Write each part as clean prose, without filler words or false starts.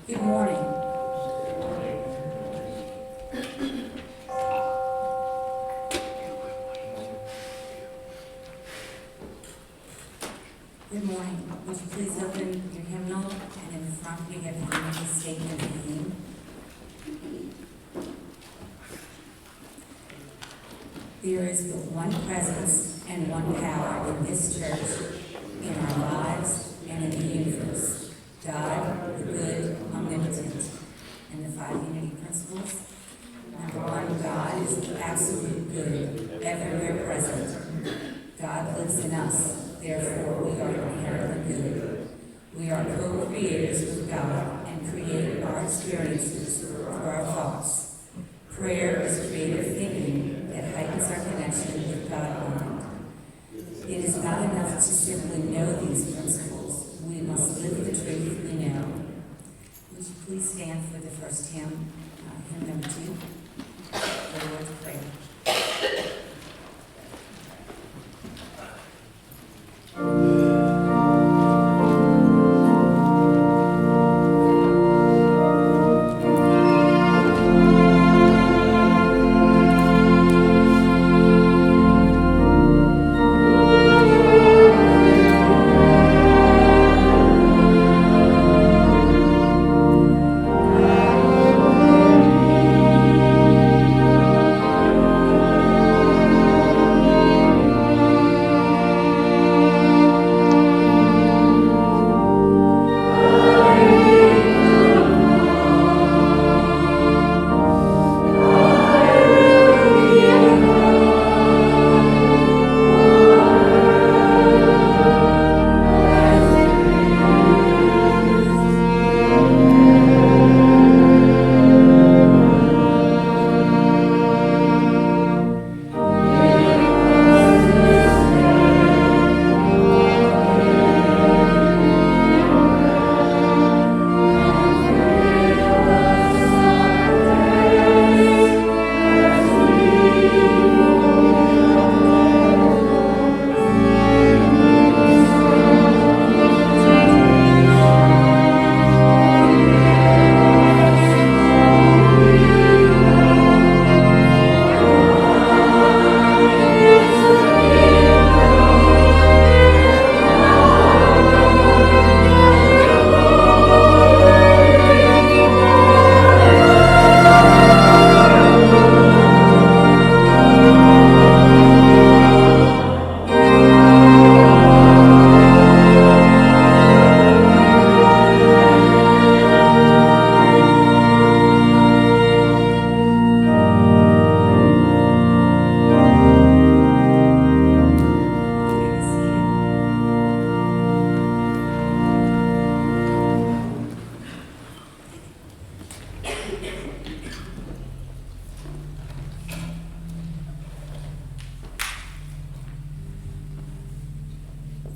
Good morning. Good morning. Would you please open your hymnal, and in the front we have the hymn of the statement of name. There is but one presence and one power in this church, in our lives, and in the universe. God, the good, omnipotent, and the five unity principles. Number one, God is the absolute good, everywhere present. God lives in us, therefore we are inherently good. We are co-creators with God and create our experiences through our thoughts. Prayer is creative thinking that heightens our connection with God mind. It is not enough to simply know these principles. We must live the truth we know. Would you please stand for the first hymn, hymn number 2, the Lord's Prayer.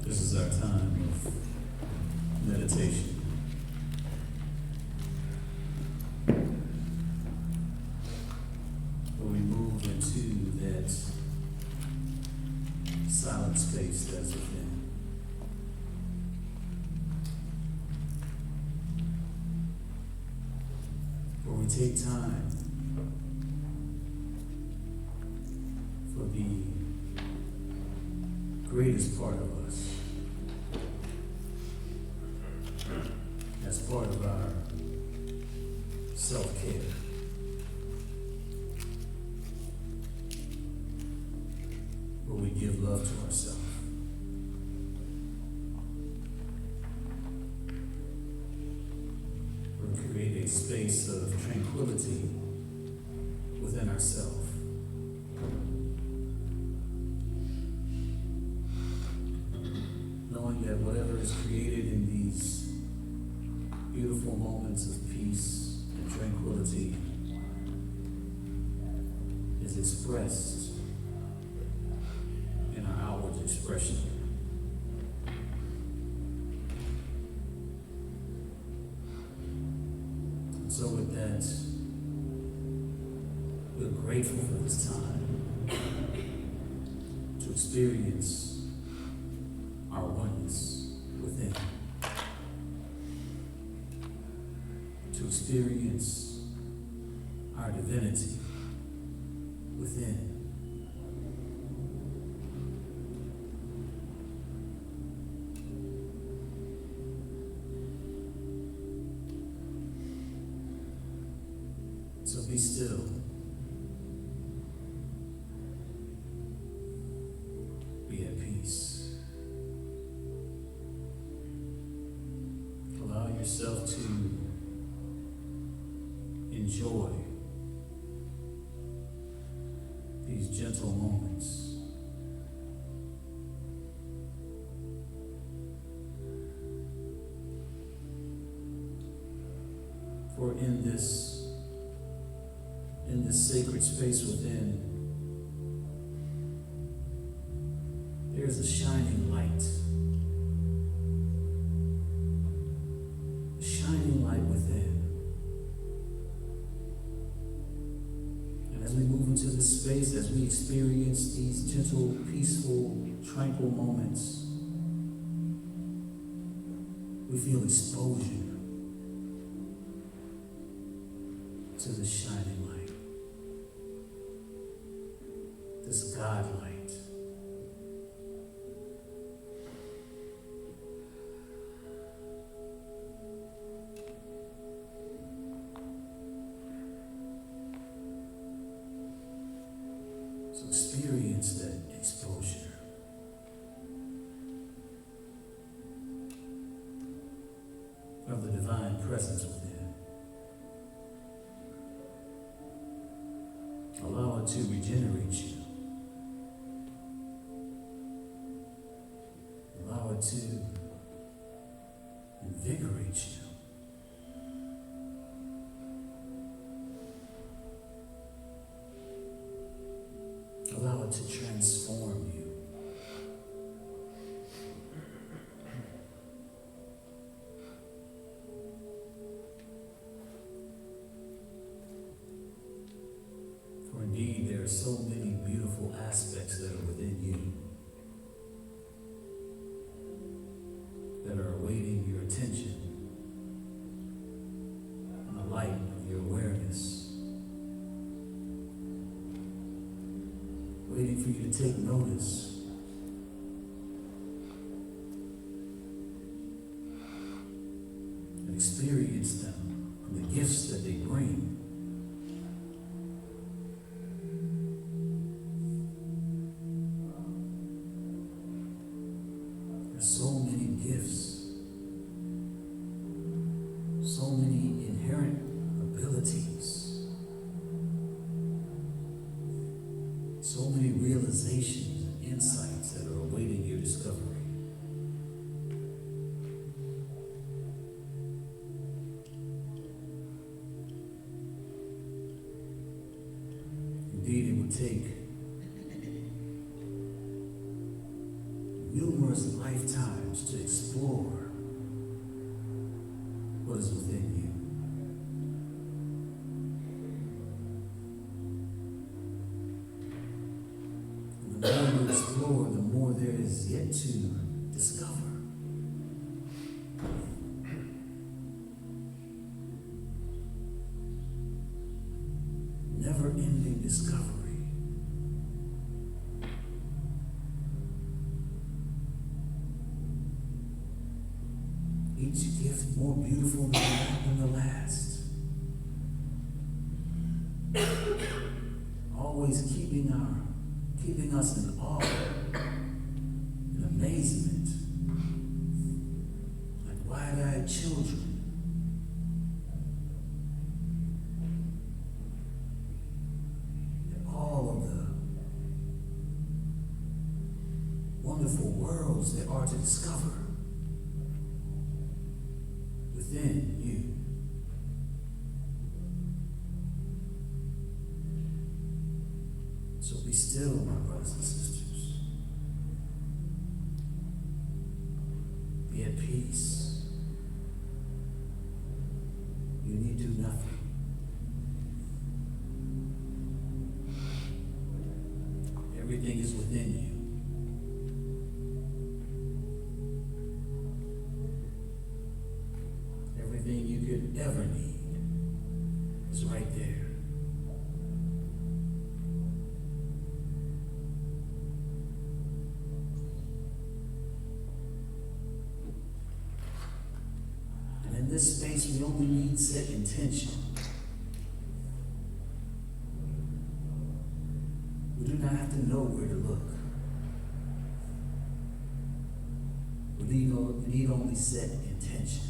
This is our time of meditation. Where we move into that silent space that's within. Where we take time for the greatest part of us. As part of our self-care. Where we give love to ourselves. Where we create a space of tranquility within ourselves. Knowing that whatever is created in these beautiful moments of peace and tranquility is expressed in our outward expression. And so with that, we're grateful for this time to experience our oneness within. to experience our divinity within. So be still. Be at peace. Allow yourself to enjoy these gentle moments. For in this sacred space within, there's a shining light. A shining light within. And as we move into this space, as we experience these gentle, peaceful, tranquil moments, we feel exposure to the shining light, this God light. So experience that exposure. Of the divine presence within. Allow it to regenerate you. Allow it to invigorate you. Allow it to transform you. For indeed, there are so many beautiful aspects that are within you that are awaiting your attention and the light of your awareness, waiting for you to take notice and experience them and the gifts that they bring. There's so many gifts, so many inherent abilities, so many realizations and insights that are awaiting your discovery. Indeed, it would take numerous lifetimes to explore what is within you. And the more you explore, the more there is yet to discover. Never-ending discovery. Each gift more beautiful than the last. Always keeping us in awe, in amazement, like wide-eyed children. At all of the wonderful worlds there are to discover within you. So be still, my brothers and sisters. Be at peace. You need do nothing. Everything is within you. Everything you could ever need right there. And in this space, we only need set intention. We do not have to know where to look. We need only set intention.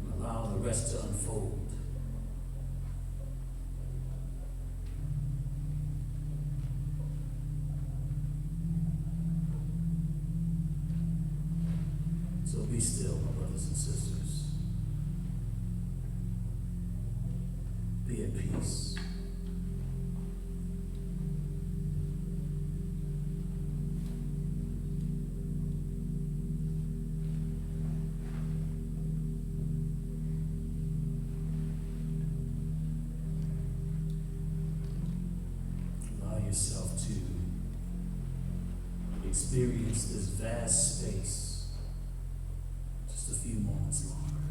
And allow the rest to unfold. So be still, my brothers and sisters. Be at peace. Allow yourself to experience this vast space just a few moments longer.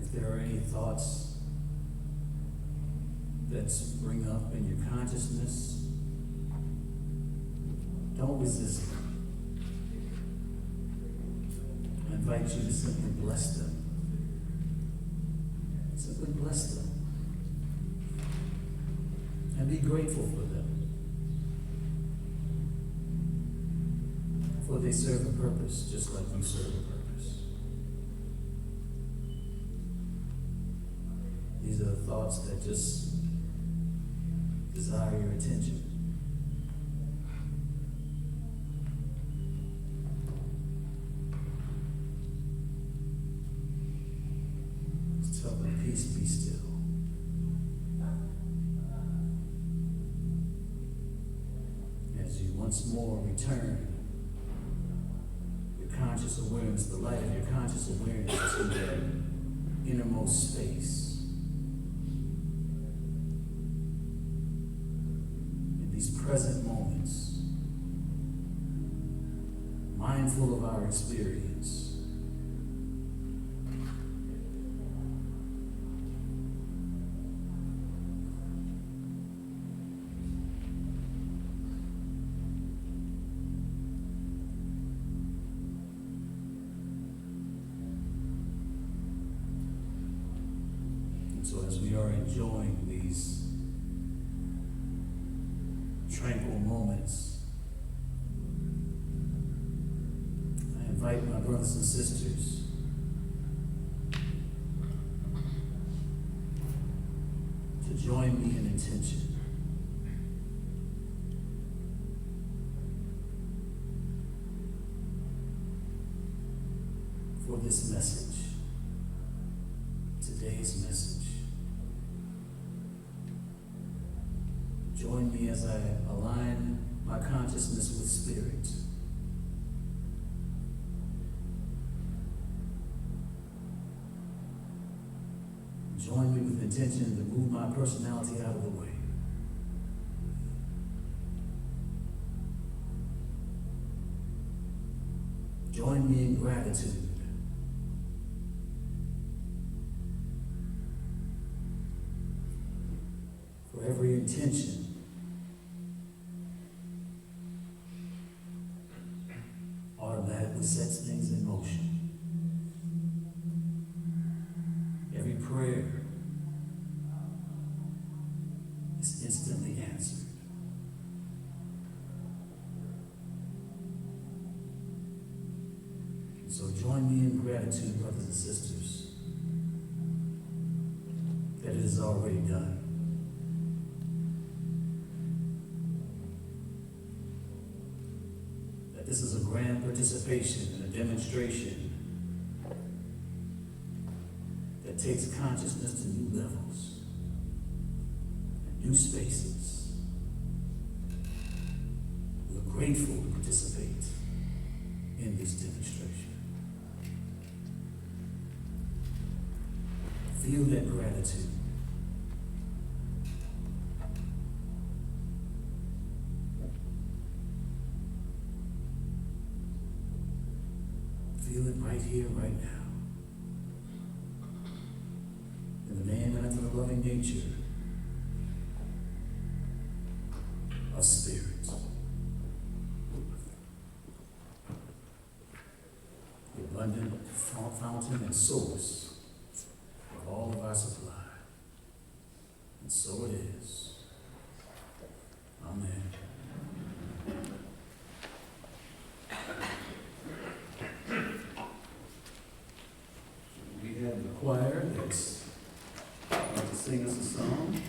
If there are any thoughts that spring up in your consciousness, don't resist them. I invite you to simply bless them. Simply bless them. And be grateful for them. For they serve a purpose just like you serve a purpose. These are the thoughts that just desire your attention. Just tell them, peace, be still. As you once more return your conscious awareness, the light of your conscious awareness to that innermost space. In these present moments, mindful of our experience. So as we are enjoying these tranquil moments, I invite my brothers and sisters to join me in intention. For this message, today's message. Join me as I align my consciousness with spirit. Join me with intention to move my personality out of the way. Join me in gratitude. For every intention automatically sets things in motion. Every prayer is instantly answered. So join me in gratitude, brothers and sisters, that it is already done. This is a grand participation in a demonstration that takes consciousness to new levels and new spaces. We're grateful to participate in this demonstration. Feel that gratitude. feel it right here, right now. In the man after the loving nature of spirit. The abundant fountain and source of all of our supply. And so it is. Amen. We have the choir that's about to sing us a song.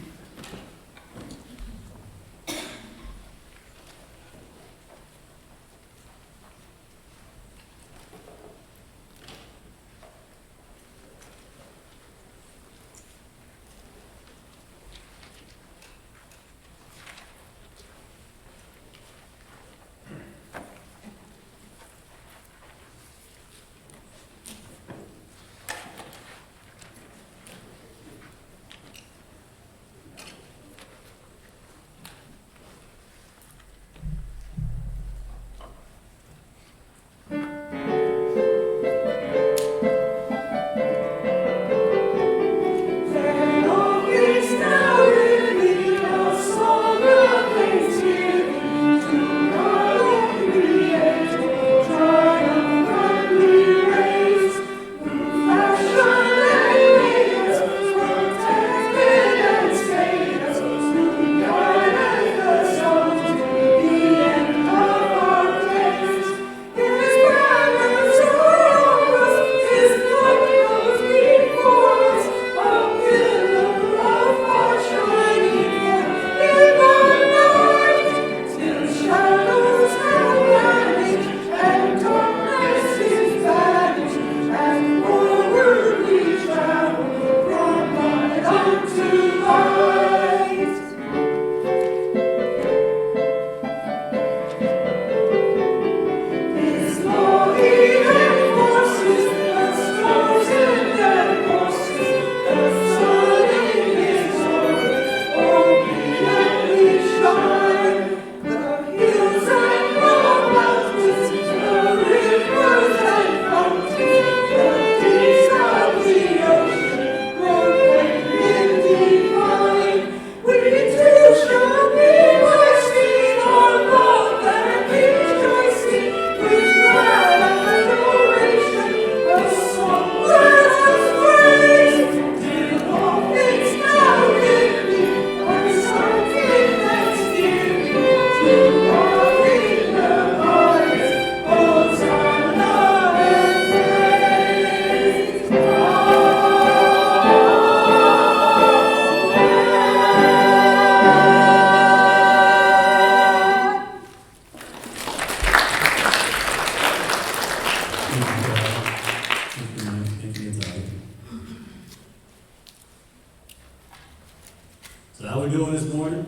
So how we doing this morning?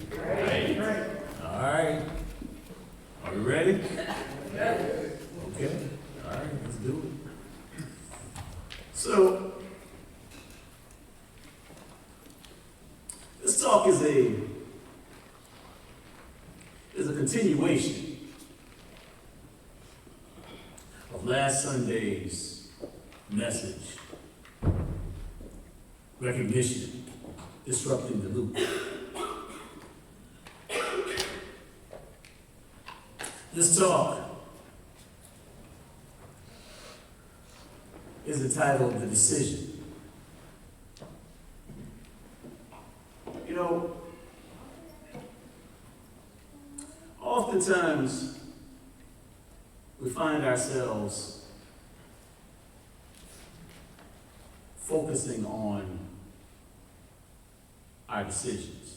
Great. All right. Are we ready? Yes. Okay. All right, let's do it. So, this talk is a continuation of last Sunday's message. Recognition, disrupting the loop. This talk is entitled The Decision. You know, oftentimes we find ourselves focusing on our decisions.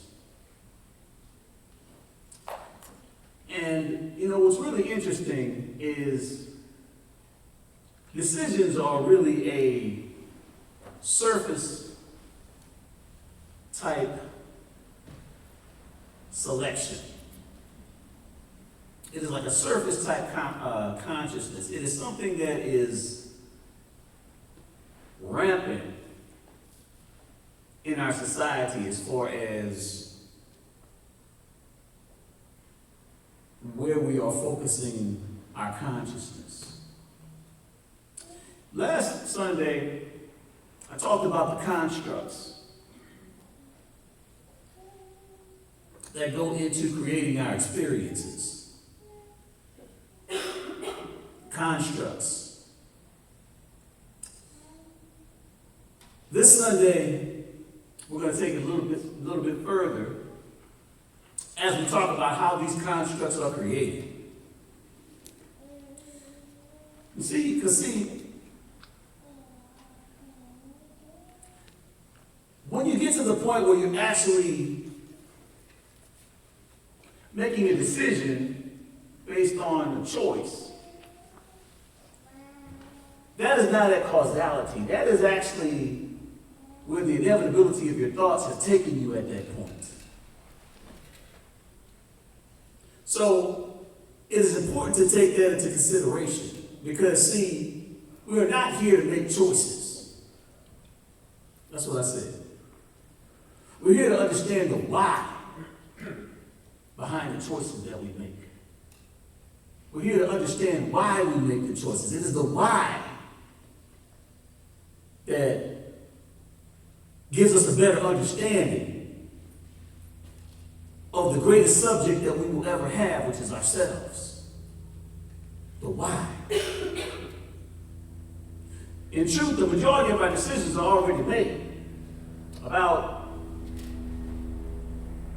And, you know, what's really interesting is decisions are really a surface type selection. It is like a surface type consciousness. It is something that is rampant in our society as far as where we are focusing our consciousness. Last Sunday, I talked about the constructs that go into creating our experiences. Constructs. This Sunday, we're going to take it a little bit further as we talk about how these constructs are created. You see, because when you get to the point where you're actually making a decision based on a choice, that is not at causality. That is actually where the inevitability of your thoughts has taken you at that point. So it is important to take that into consideration because, see, we are not here to make choices. That's what I said. We're here to understand the why behind the choices that we make. We're here to understand why we make the choices. It is the why that gives us a better understanding of the greatest subject that we will ever have, which is ourselves. The why. In truth, the majority of our decisions are already made. About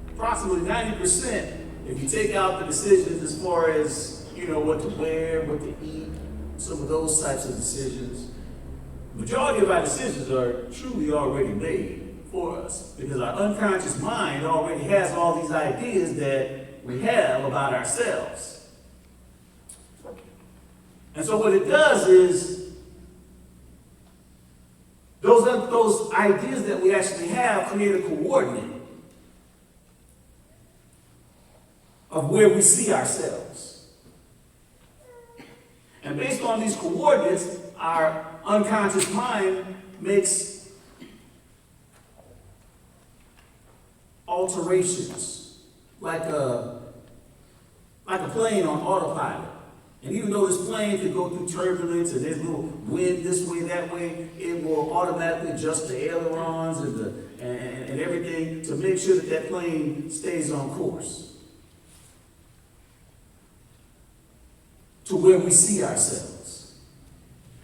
approximately 90%, if you take out the decisions as far as, what to wear, what to eat, some of those types of decisions, the majority of our decisions are truly already made for us because our unconscious mind already has all these ideas that we have about ourselves. And so what it does is those ideas that we actually have create a coordinate of where we see ourselves. And based on these coordinates, our unconscious mind makes alterations, like a plane on autopilot. And even though this plane could go through turbulence and there's a little wind this way, that way, it will automatically adjust the ailerons and everything to make sure that that plane stays on course to where we see ourselves.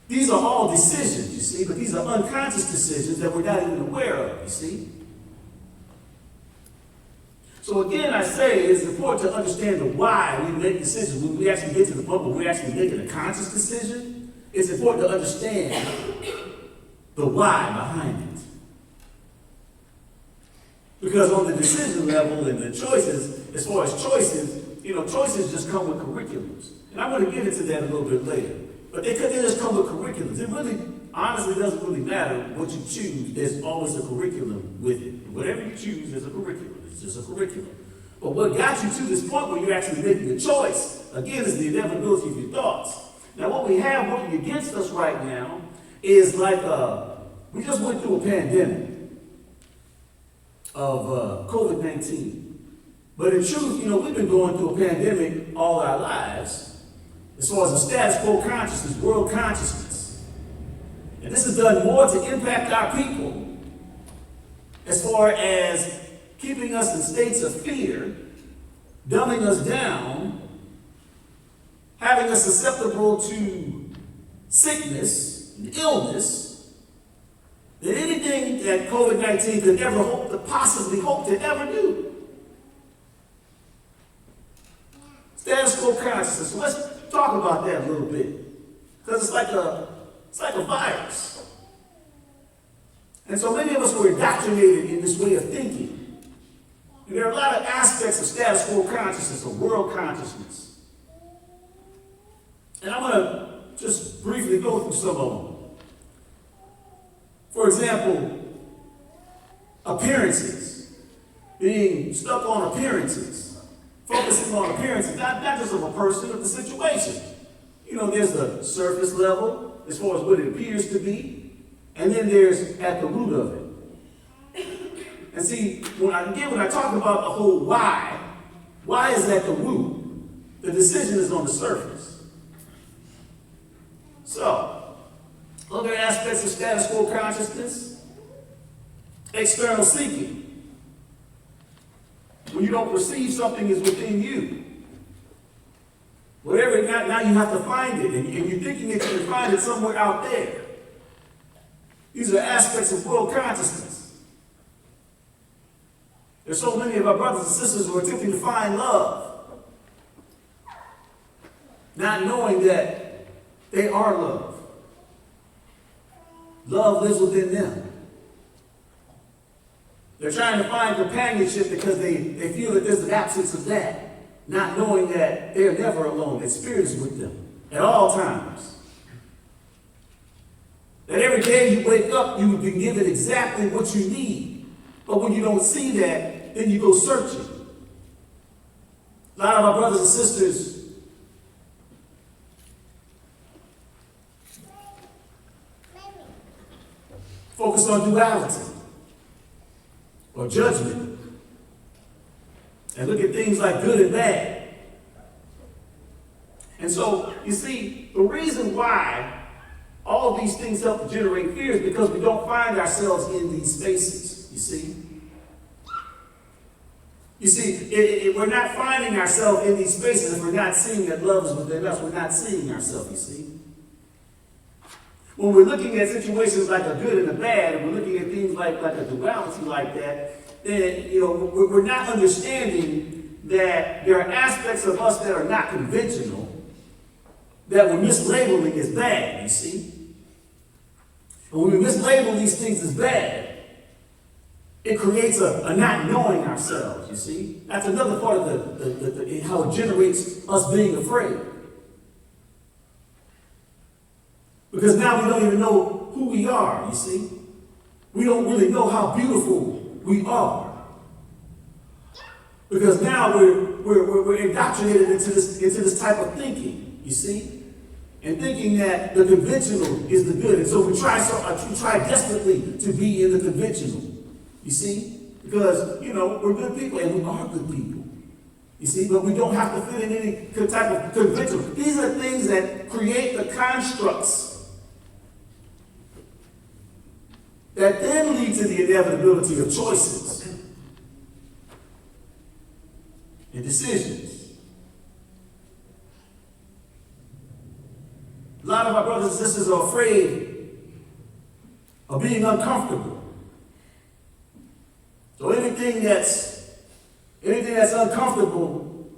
These are all decisions, you see, but these are unconscious decisions that we're not even aware of, you see. So again, I say it's important to understand the why we make decisions. When we actually get to the point where we're actually making a conscious decision, it's important to understand the why behind it. Because on the decision level and the choices, as far as choices, choices just come with curriculums. And I'm going to get into that a little bit later. But they just come with curriculums. It really, honestly, doesn't really matter what you choose. There's always a curriculum with it. Whatever you choose, there's a curriculum. It's just a curriculum. But what got you to this point where you're actually making a choice, again, is the inevitability of your thoughts. Now, what we have working against us right now is like we just went through a pandemic of COVID-19. But in truth, we've been going through a pandemic all our lives as far as the status quo consciousness, world consciousness. And this has done more to impact our people as far as keeping us in states of fear, dumbing us down, having us susceptible to sickness and illness, than anything that COVID-19 could ever possibly hope to ever do. Status quo consciousness. So let's talk about that a little bit. Because it's like a virus. And so many of us were indoctrinated in this way of thinking. And there are a lot of aspects of status quo consciousness, of world consciousness. And I'm going to just briefly go through some of them. For example, appearances. Being stuck on appearances. Focusing on appearances, not just of a person, of the situation. There's the surface level, as far as what it appears to be, and then there's at the root of it. And see, when I talk about the whole why is at the root, the decision is on the surface. So, Other aspects of status quo consciousness, external seeking. When you don't perceive something is within you. Whatever, now you have to find it, and you're thinking that you can find it somewhere out there. These are aspects of world consciousness. There's so many of our brothers and sisters who are attempting to find love, not knowing that they are love. Love lives within them. They're trying to find companionship because they feel that there's an absence of that, not knowing that they're never alone, that Spirit is with them at all times. That every day you wake up, you've been given exactly what you need. But when you don't see that, then you go searching. A lot of our brothers and sisters focus on duality or judgment and look at things like good and bad. And so, you see, the reason why all of these things help to generate fear is because we don't find ourselves in these spaces, you see. You see, we're not finding ourselves in these spaces if we're not seeing that love is within us. We're not seeing ourselves, you see. When we're looking at situations like a good and a bad, and we're looking at things like a duality like that, then, we're not understanding that there are aspects of us that are not conventional, that we're mislabeling as bad, you see. And when we mislabel these things as bad, it creates a not knowing ourselves, you see. That's another part of how it generates us being afraid. Because now we don't even know who we are, you see. We don't really know how beautiful we are. Because now we're indoctrinated into this type of thinking, you see. And thinking that the conventional is the good. And so we try desperately to be in the conventional, you see. Because, we're good people and we are good people. You see, but we don't have to fit in any type of conventional. These are things that create the constructs that then lead to the inevitability of choices and decisions. A lot of our brothers and sisters are afraid of being uncomfortable. So anything that's uncomfortable,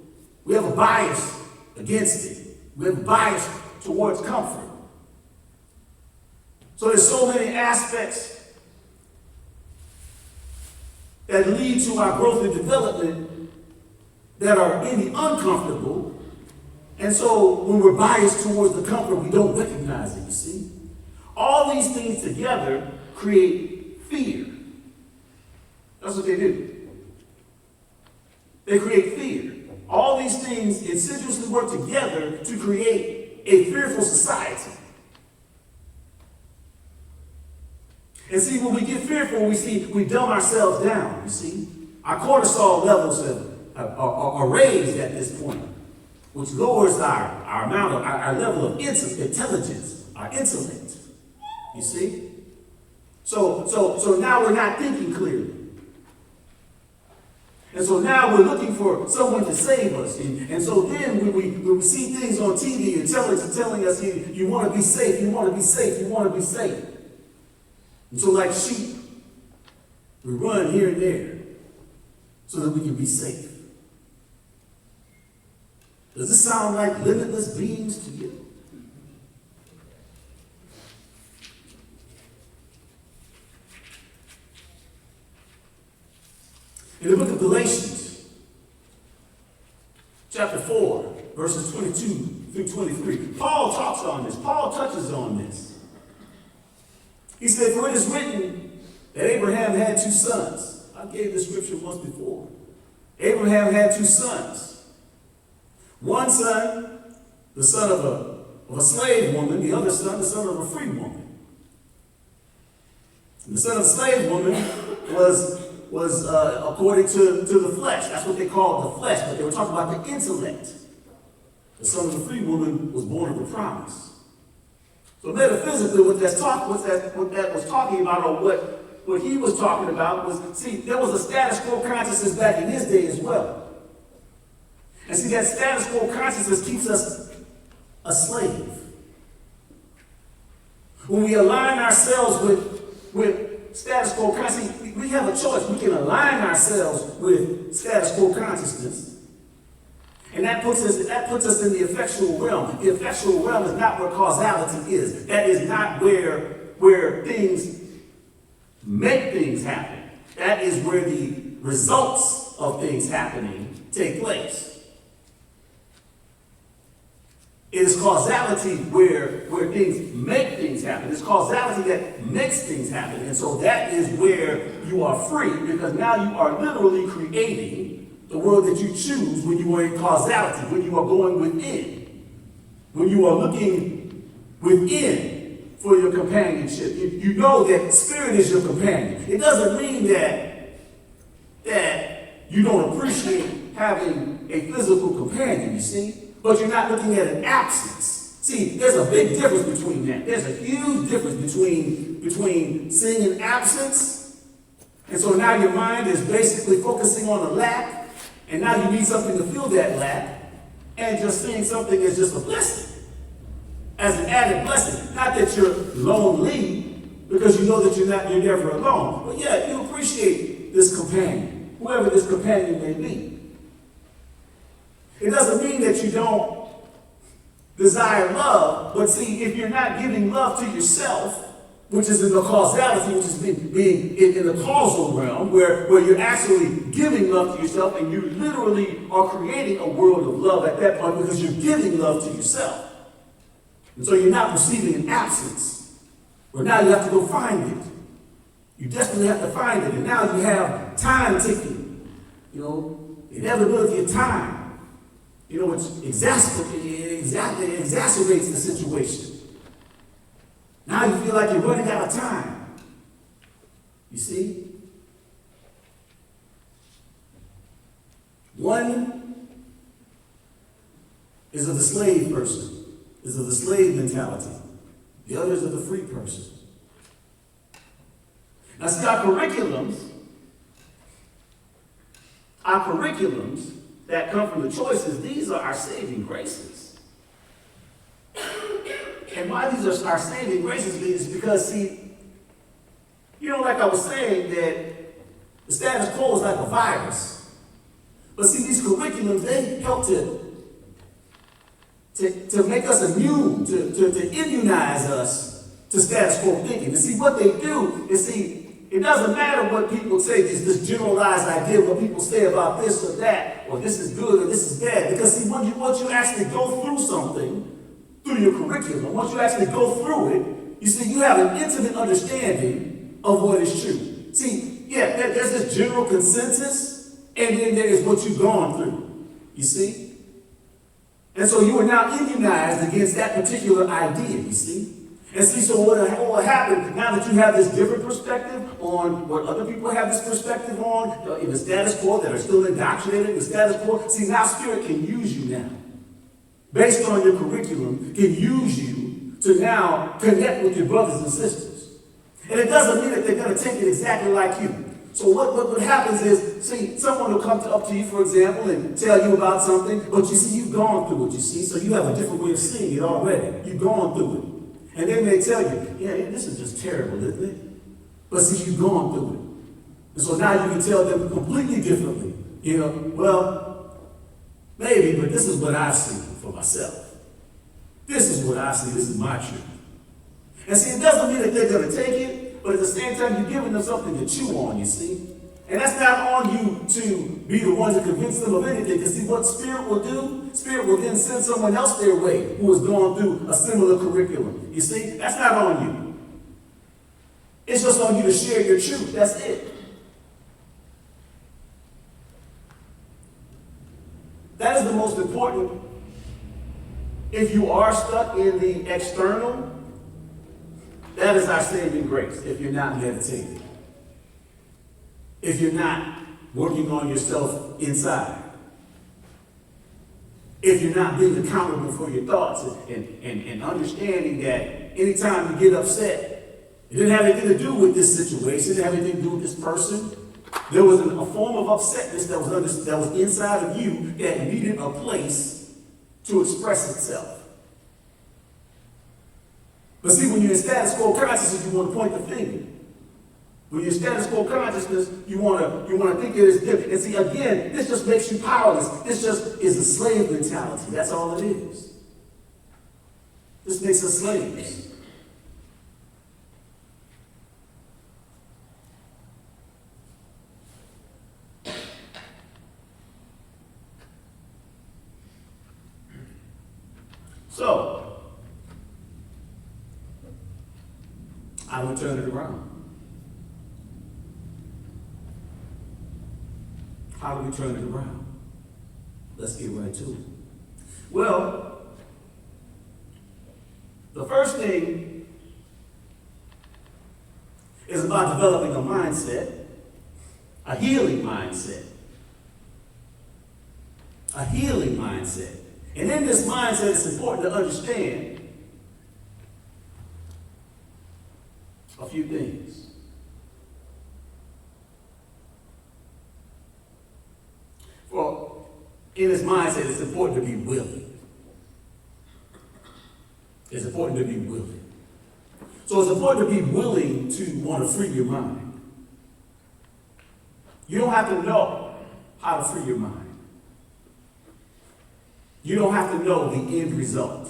we have a bias against it. We have a bias towards comfort. So there's so many aspects that lead to our growth and development that are in the uncomfortable. And so when we're biased towards the comfort, we don't recognize it, you see. All these things together create fear. That's what they do. They create fear. All these things insidiously work together to create a fearful society. And see, when we get fearful, we dumb ourselves down, you see. Our cortisol levels are raised at this point, which lowers our level of intelligence, our intellect, you see. So now we're not thinking clearly. And so now we're looking for someone to save us. And so then when we see things on TV and telling us you want to be safe, you want to be safe, you want to be safe. And so like sheep, we run here and there so that we can be safe. Does this sound like limitless beings to you? In the book of Galatians, chapter 4, verses 22 through 23, Paul talks on this. Paul touches on this. He said, for it is written that Abraham had two sons. I gave this scripture once before. Abraham had two sons. One son, the son of a slave woman, the other son, the son of a free woman. And the son of a slave woman was according to the flesh. That's what they called the flesh, but they were talking about the intellect. The son of the free woman was born of the promise. So metaphysically, what that was talking about, or what he was talking about was, see, there was a status quo consciousness back in his day as well. And see, that status quo consciousness keeps us a slave. When we align ourselves with status quo consciousness, we have a choice. We can align ourselves with status quo consciousness. And that puts us in the effectual realm. The effectual realm is not where causality is. That is not where things make things happen. That is where the results of things happening take place. It is causality where things make things happen. It's causality that makes things happen. And so that is where you are free, because now you are literally creating the world that you choose when you are in causality, when you are going within, when you are looking within for your companionship. You know that spirit is your companion. It doesn't mean that you don't appreciate having a physical companion, you see, but you're not looking at an absence. See, there's a big difference between that. There's a huge difference between seeing an absence, and so now your mind is basically focusing on a lack, and now you need something to fill that lack, and just seeing something as just a blessing, as an added blessing. Not that you're lonely, because you know that you're never alone. But yeah, you appreciate this companion, whoever this companion may be. It doesn't mean that you don't desire love, but see, if you're not giving love to yourself, which is in the causality, which is being in the causal realm, where you're actually giving love to yourself, and you literally are creating a world of love at that point, because you're giving love to yourself. And so you're not perceiving an absence, where now you have to go find it. You desperately have to find it, and now you have time ticking, the inevitability of time, which exacerbates the situation. Now you feel like you're running out of time. You see? One is of the slave person, is of the slave mentality. The other is of the free person. Now see, our curriculums that come from the choices, these are our saving graces. And why these are our saving graces is because, see, like I was saying, that the status quo is like a virus. But see, these curriculums, they help to make us immune, to immunize us to status quo thinking. And see, what they do is, it doesn't matter what people say, this generalized idea, what people say about this or that, or this is good or this is bad. Because see, once you actually go through something, through your curriculum, once you actually go through it, you see, you have an intimate understanding of what is true. See, yeah, there's this general consensus, and then there is what you've gone through, you see? And so you are now immunized against that particular idea, you see? And see, so what will happen, now that you have this different perspective on what other people have this perspective on, in the status quo that are still indoctrinated in the status quo, see, now spirit can use you now. Based on your curriculum, can use you to now connect with your brothers and sisters. And it doesn't mean that they're going to take it exactly like you. So what happens is, see, someone will come up to you, for example, and tell you about something, but you see, you've gone through it, you see, so you have a different way of seeing it already. You've gone through it. And then they tell you, yeah, this is just terrible, isn't it? But see, you've gone through it. And so now you can tell them completely differently. Well, maybe, but this is what I see for myself. This is what I see. This is my truth. And see, it doesn't mean that they're going to take it, but at the same time, you're giving them something to chew on, you see. And that's not on you to be the one to convince them of anything. Because see, what Spirit will do, Spirit will then send someone else their way who has gone through a similar curriculum. You see, that's not on you. It's just on you to share your truth. That's it. That is the most important. If you are stuck in the external, that is our saving grace. If you're not meditating, if you're not working on yourself inside, if you're not being accountable for your thoughts and understanding that anytime you get upset, it didn't have anything to do with this situation, it didn't have anything to do with this person. There was a form of upsetness that was inside of you that needed a place to express itself. But see, when you're in status quo consciousness, you want to point the finger. When you're in status quo consciousness, you want to think it is different. And see, again, this just makes you powerless. This just is a slave mentality. That's all it is. This makes us slaves. So, I would turn it around. How do we turn it around? Let's get right to it. Well, the first thing is about developing a mindset, a healing mindset. A healing mindset. And in this mindset, it's important to understand a few things. Well, in this mindset, it's important to be willing. It's important to be willing. So it's important to be willing to want to free your mind. You don't have to know how to free your mind. You don't have to know the end result.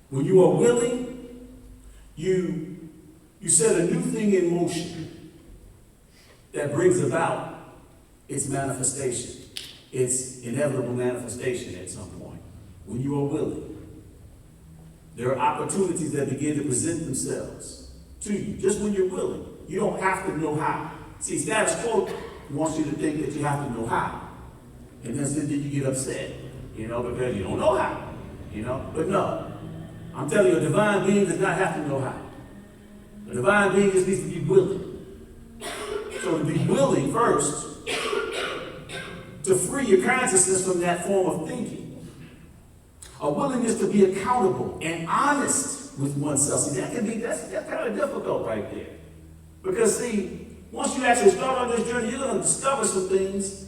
When you are willing, you set a new thing in motion that brings about its manifestation, its inevitable manifestation at some point. When you are willing, there are opportunities that begin to present themselves to you, just when you're willing. You don't have to know how. See, status quo wants you to think that you have to know how. And then you get upset, because you don't know how, But no, I'm telling you, a divine being does not have to know how. A divine being just needs to be willing. So to be willing first, to free your consciousness from that form of thinking. A willingness to be accountable and honest with oneself. See, that's kind of difficult right there. Because see, once you actually start on this journey, you're going to discover some things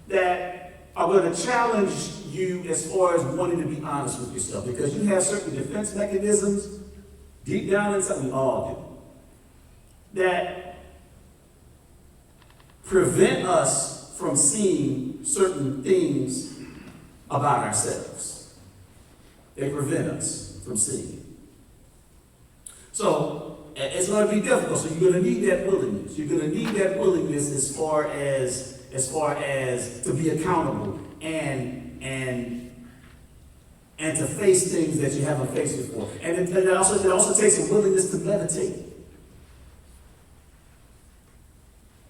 that are going to challenge you as far as wanting to be honest with yourself. Because you have certain defense mechanisms deep down inside, we all do, that prevent us from seeing certain things about ourselves. They prevent us from seeing it. So it's going to be difficult. So you're going to need that willingness. You're going to need that willingness as far as to be accountable and to face things that you haven't faced before. And it also takes a willingness to meditate.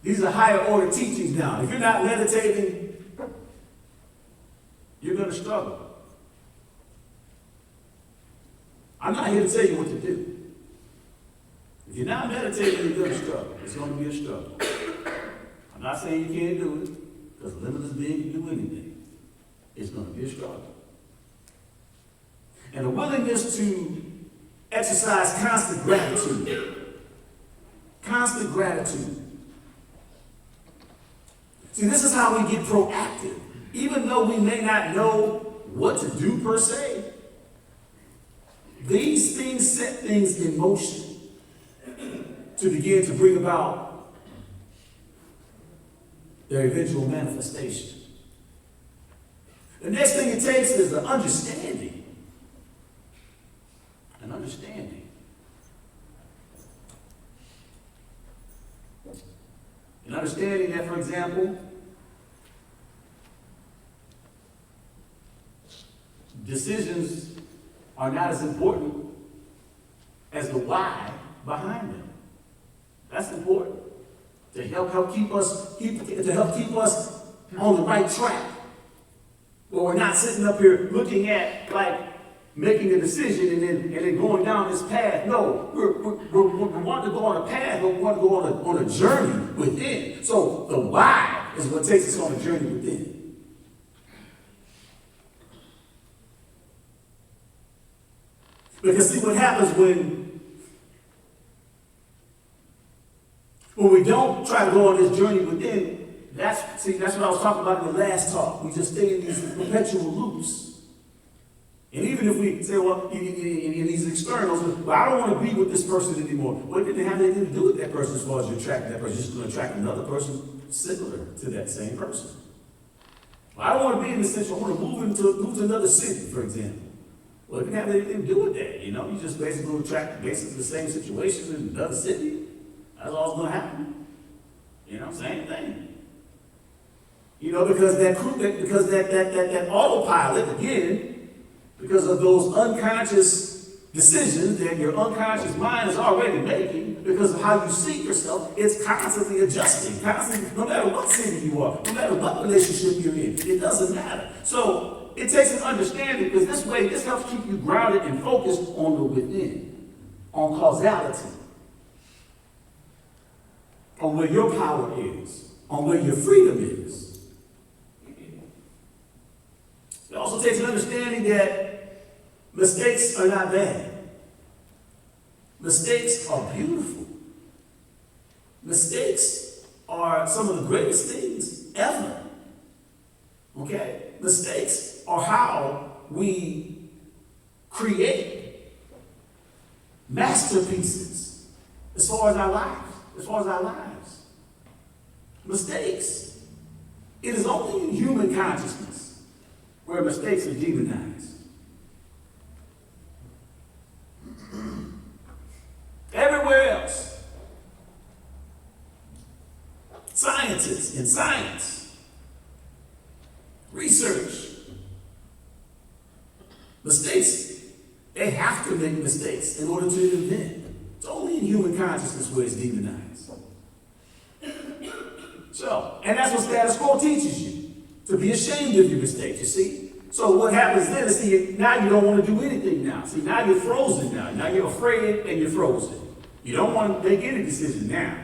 These are higher order teachings now. If you're not meditating, you're going to struggle. I'm not here to tell you what to do. If you're not meditating, you're going to struggle. It's going to be a struggle. I'm not saying you can't do it, because a limitless being can do anything. It's going to be a struggle. And a willingness to exercise constant gratitude. Constant gratitude. See, this is how we get proactive. Even though we may not know what to do per se, these things set things in motion to begin to bring about their eventual manifestation. The next thing it takes is an understanding. An understanding. An understanding that, for example, decisions are not as important as the why behind them. That's important to help keep us on the right track. Where we're not sitting up here looking at making a decision and then going down this path. No, we want to go on a path, but we want to go on a journey within. So the why is what takes us on a journey within. Because see what happens when we don't try to go on this journey within, that's what I was talking about in the last talk. We just stay in these perpetual loops. And even if we say, well, in these externals, well, I don't want to be with this person anymore. Well, it didn't have anything to do with that person as far as you attract that person. You're just going to attract another person similar to that same person. Well, I don't want to be in this situation. I want to move to another city, for example. Well, it didn't have anything to do with that. You know, you just basically attract basically the same situation in another city. That's all that's going to happen. You know, same thing. You know, because that autopilot, again, because of those unconscious decisions that your unconscious mind is already making, because of how you see yourself, it's constantly adjusting, constantly, no matter what city you are, no matter what relationship you're in, it doesn't matter. So it takes an understanding, because this helps keep you grounded and focused on the within, on causality, on where your power is, on where your freedom is. It also takes an understanding that mistakes are not bad. Mistakes are beautiful. Mistakes are some of the greatest things ever. Okay? Mistakes are how we create masterpieces as far as our lives. Mistakes. It is only in human consciousness where mistakes are demonized. Everywhere else, scientists in science, research, mistakes, they have to make mistakes in order to invent. It's only in human consciousness where it's demonized. So, and that's what status quo teaches you. To be ashamed of your mistakes, you see? So what happens then is, see, now you don't want to do anything now. See, now you're frozen now. Now you're afraid and you're frozen. You don't want to make any decision now.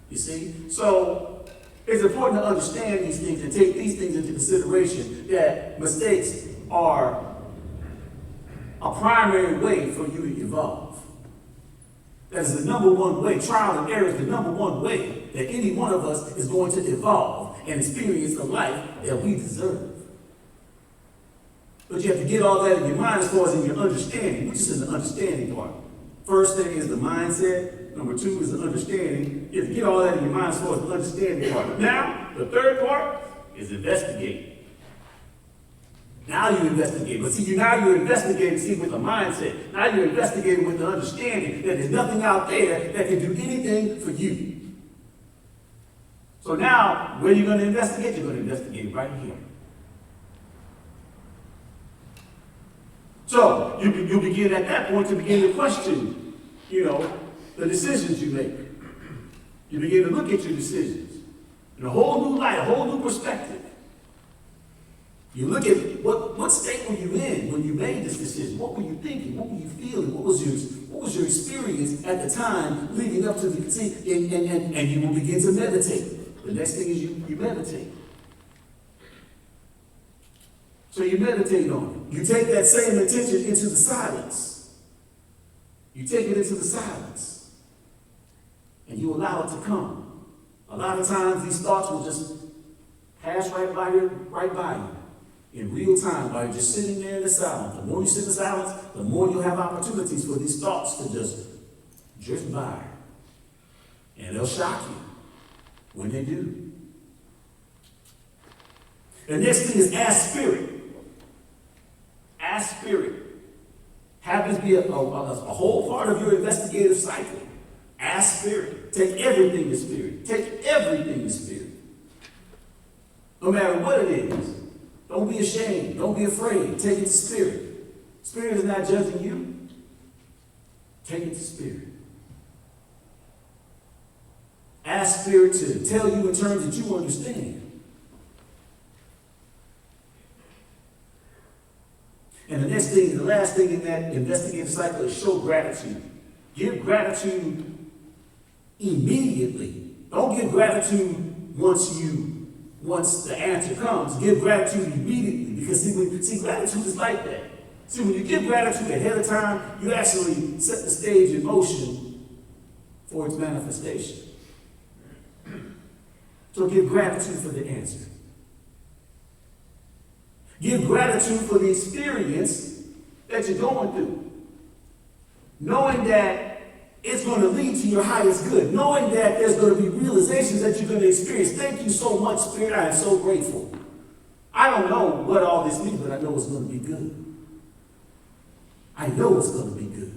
You see? So it's important to understand these things and take these things into consideration, that mistakes are a primary way for you to evolve. That is the number one way. Trial and error is the number one way that any one of us is going to evolve and experience the life that we deserve. But you have to get all that in your mind as far as in your understanding, which is in the understanding part. First thing is the mindset. Number two is the understanding. You have to get all that in your mind as far as the understanding part. Now, the third part is investigate. Now you investigate. But see, now you're investigating, see, with the mindset. Now you're investigating with the understanding that there's nothing out there that can do anything for you. So now, where are you going to investigate? You're going to investigate right here. So you begin at that point to begin to question, the decisions you make. You begin to look at your decisions in a whole new light, a whole new perspective. You look at what state were you in when you made this decision? What were you thinking? What were you feeling? What was your experience at the time leading up to the and you will begin to meditate. The next thing is you meditate. So you meditate on it. You take that same intention into the silence. You take it into the silence. And you allow it to come. A lot of times these thoughts will just pass right by you in real time while you're just sitting there in the silence. The more you sit in the silence, the more you'll have opportunities for these thoughts to just drift by. And they'll shock you when they do. The next thing is ask spirit. Ask spirit. Have this be a whole part of your investigative cycle. Ask spirit. Take everything to spirit. Take everything to spirit. No matter what it is. Don't be ashamed. Don't be afraid. Take it to spirit. Spirit is not judging you. Take it to spirit. Ask spirit to tell you in terms that you understand. And the next thing, the last thing in that investigative cycle is show gratitude. Give gratitude immediately. Don't give gratitude once the answer comes. Give gratitude immediately. Because see, gratitude is like that. See, when you give gratitude ahead of time, you actually set the stage in motion for its manifestation. So give gratitude for the answer. Give gratitude for the experience that you're going through. Knowing that it's going to lead to your highest good. Knowing that there's going to be realizations that you're going to experience. Thank you so much, Spirit. I am so grateful. I don't know what all this means, but I know it's going to be good. I know it's going to be good.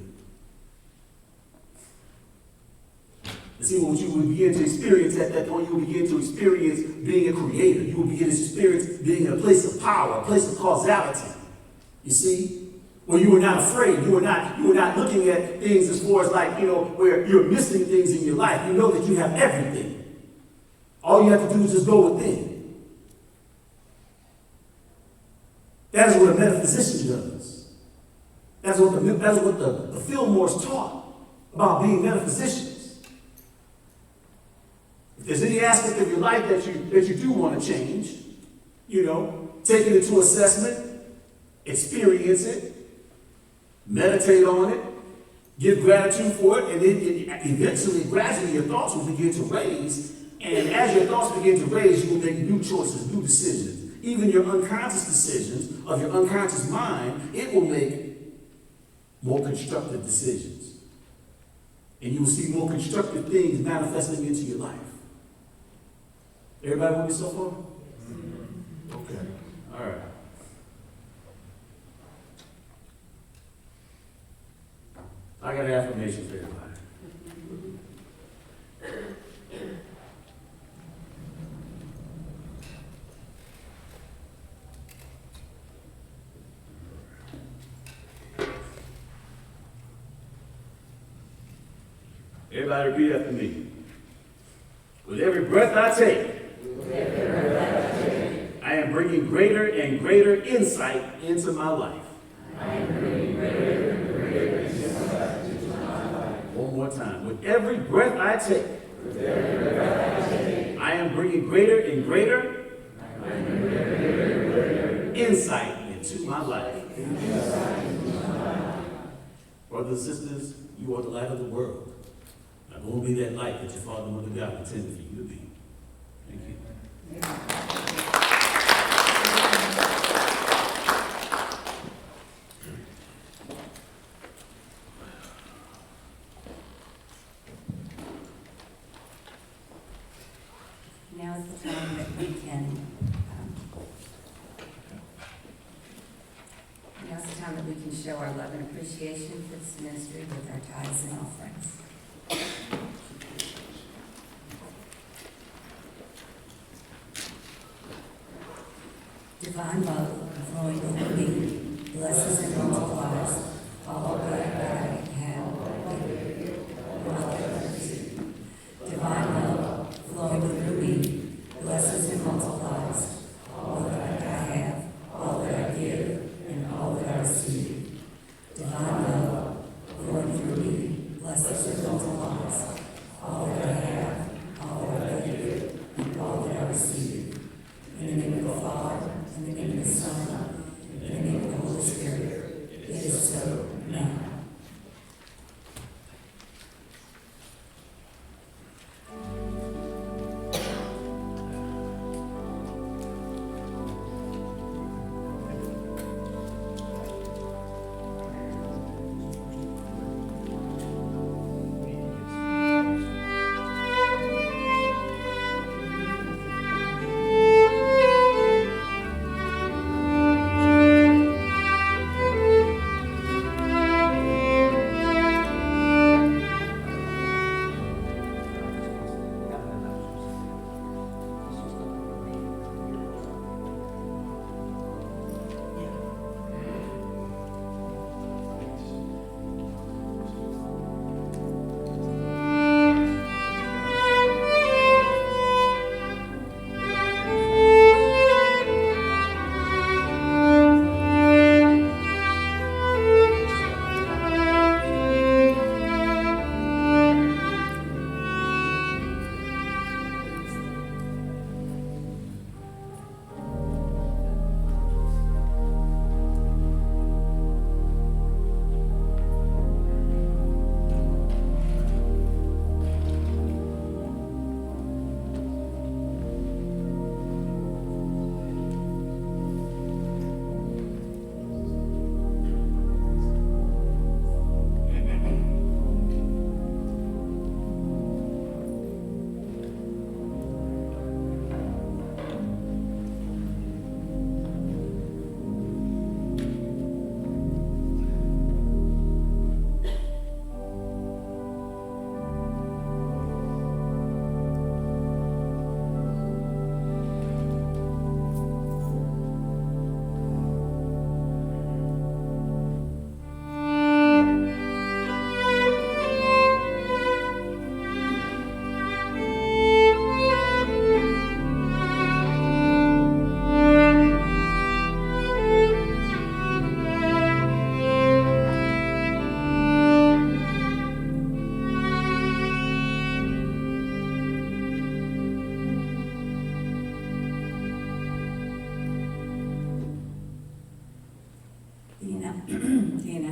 And see, what you will begin to experience at that point, you will begin to experience being a creator. You will begin to experience being in a place of power, a place of causality. You see? Where you are not afraid. You are not looking at things as far as like, where you're missing things in your life. You know that you have everything. All you have to do is just go within. That is what a metaphysician does. That's what the Fillmores taught about being metaphysicians. If there's any aspect of your life that you do want to change, take it into assessment, experience it, meditate on it, give gratitude for it, and then eventually, gradually, your thoughts will begin to raise. And as your thoughts begin to raise, you will make new choices, new decisions. Even your unconscious decisions of your unconscious mind, it will make more constructive decisions. And you will see more constructive things manifesting into your life. Everybody with me so far? Okay. All right. I got an affirmation for everybody. Everybody repeat after me. With every breath I take, I am bringing greater and greater insight into my life. One more time. With every breath I take, I am bringing greater and greater insight into my life. Brothers and sisters, you are the light of the world. Now go and be that light that your Father and Mother God intended for you to be. Thank you. Now is the time that we can, show our love and appreciation for this ministry with our tithes and offerings. Divine love flowing through me, blesses and multiplies all that I have and all that I receive. Divine love flowing through me, blesses and multiplies all that I have, all that I give, and all that I receive. Divine love flowing through me, blesses and multiplies all that I have, all that I give, and all that I receive. In the name of the Father, in the name of the Son, in the name of the Holy Spirit, it is so now.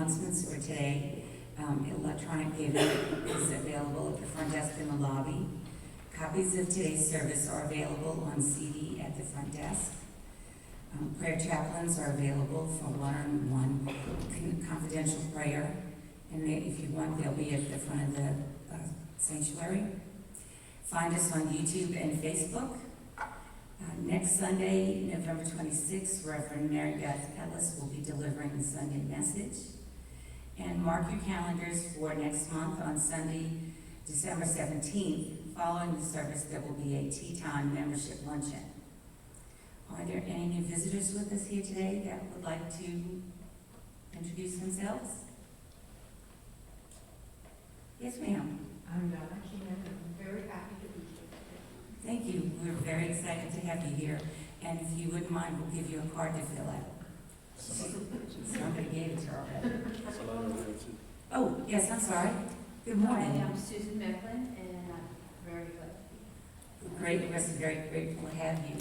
announcements for today. Electronic giving is available at the front desk in the lobby. Copies of today's service are available on CD at the front desk. Prayer chaplains are available for one-on-one confidential prayer. And if you want, they'll be at the front of the sanctuary. Find us on YouTube and Facebook. Next Sunday, November 26th, Reverend Mary Beth Ellis will be delivering the Sunday message. And mark your calendars for next month on Sunday, December 17th. Following the service, there will be a tea time membership luncheon. Are there any new visitors with us here today that would like to introduce themselves? Yes, ma'am. I'm Donna King, I'm very happy to be here. Thank you. We're very excited to have you here. And if you wouldn't mind, we'll give you a card to fill out. Somebody gave it to her already. Oh, yes, I'm sorry. Good morning. I'm Susan Mecklin, and I'm very glad to be here. Great, we're very grateful to have you.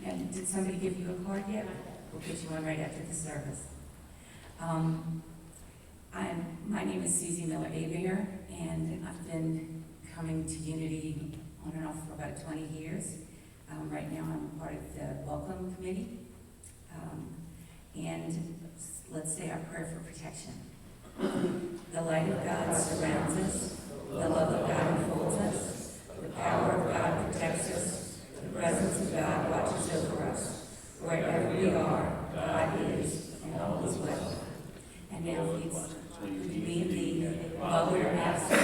And did somebody give you a card yet? We'll get you one right after the service. My name is Susie Miller-Abinger, and I've been coming to Unity on and off for about 20 years. Right now I'm part of the Welcome Committee. And let's say our prayer for protection. The light of God surrounds us. The love of God enfolds us. The power of God protects us. The presence of God watches over us. Wherever we are, God is, and all is well. And now, please, would you be in the while we are absent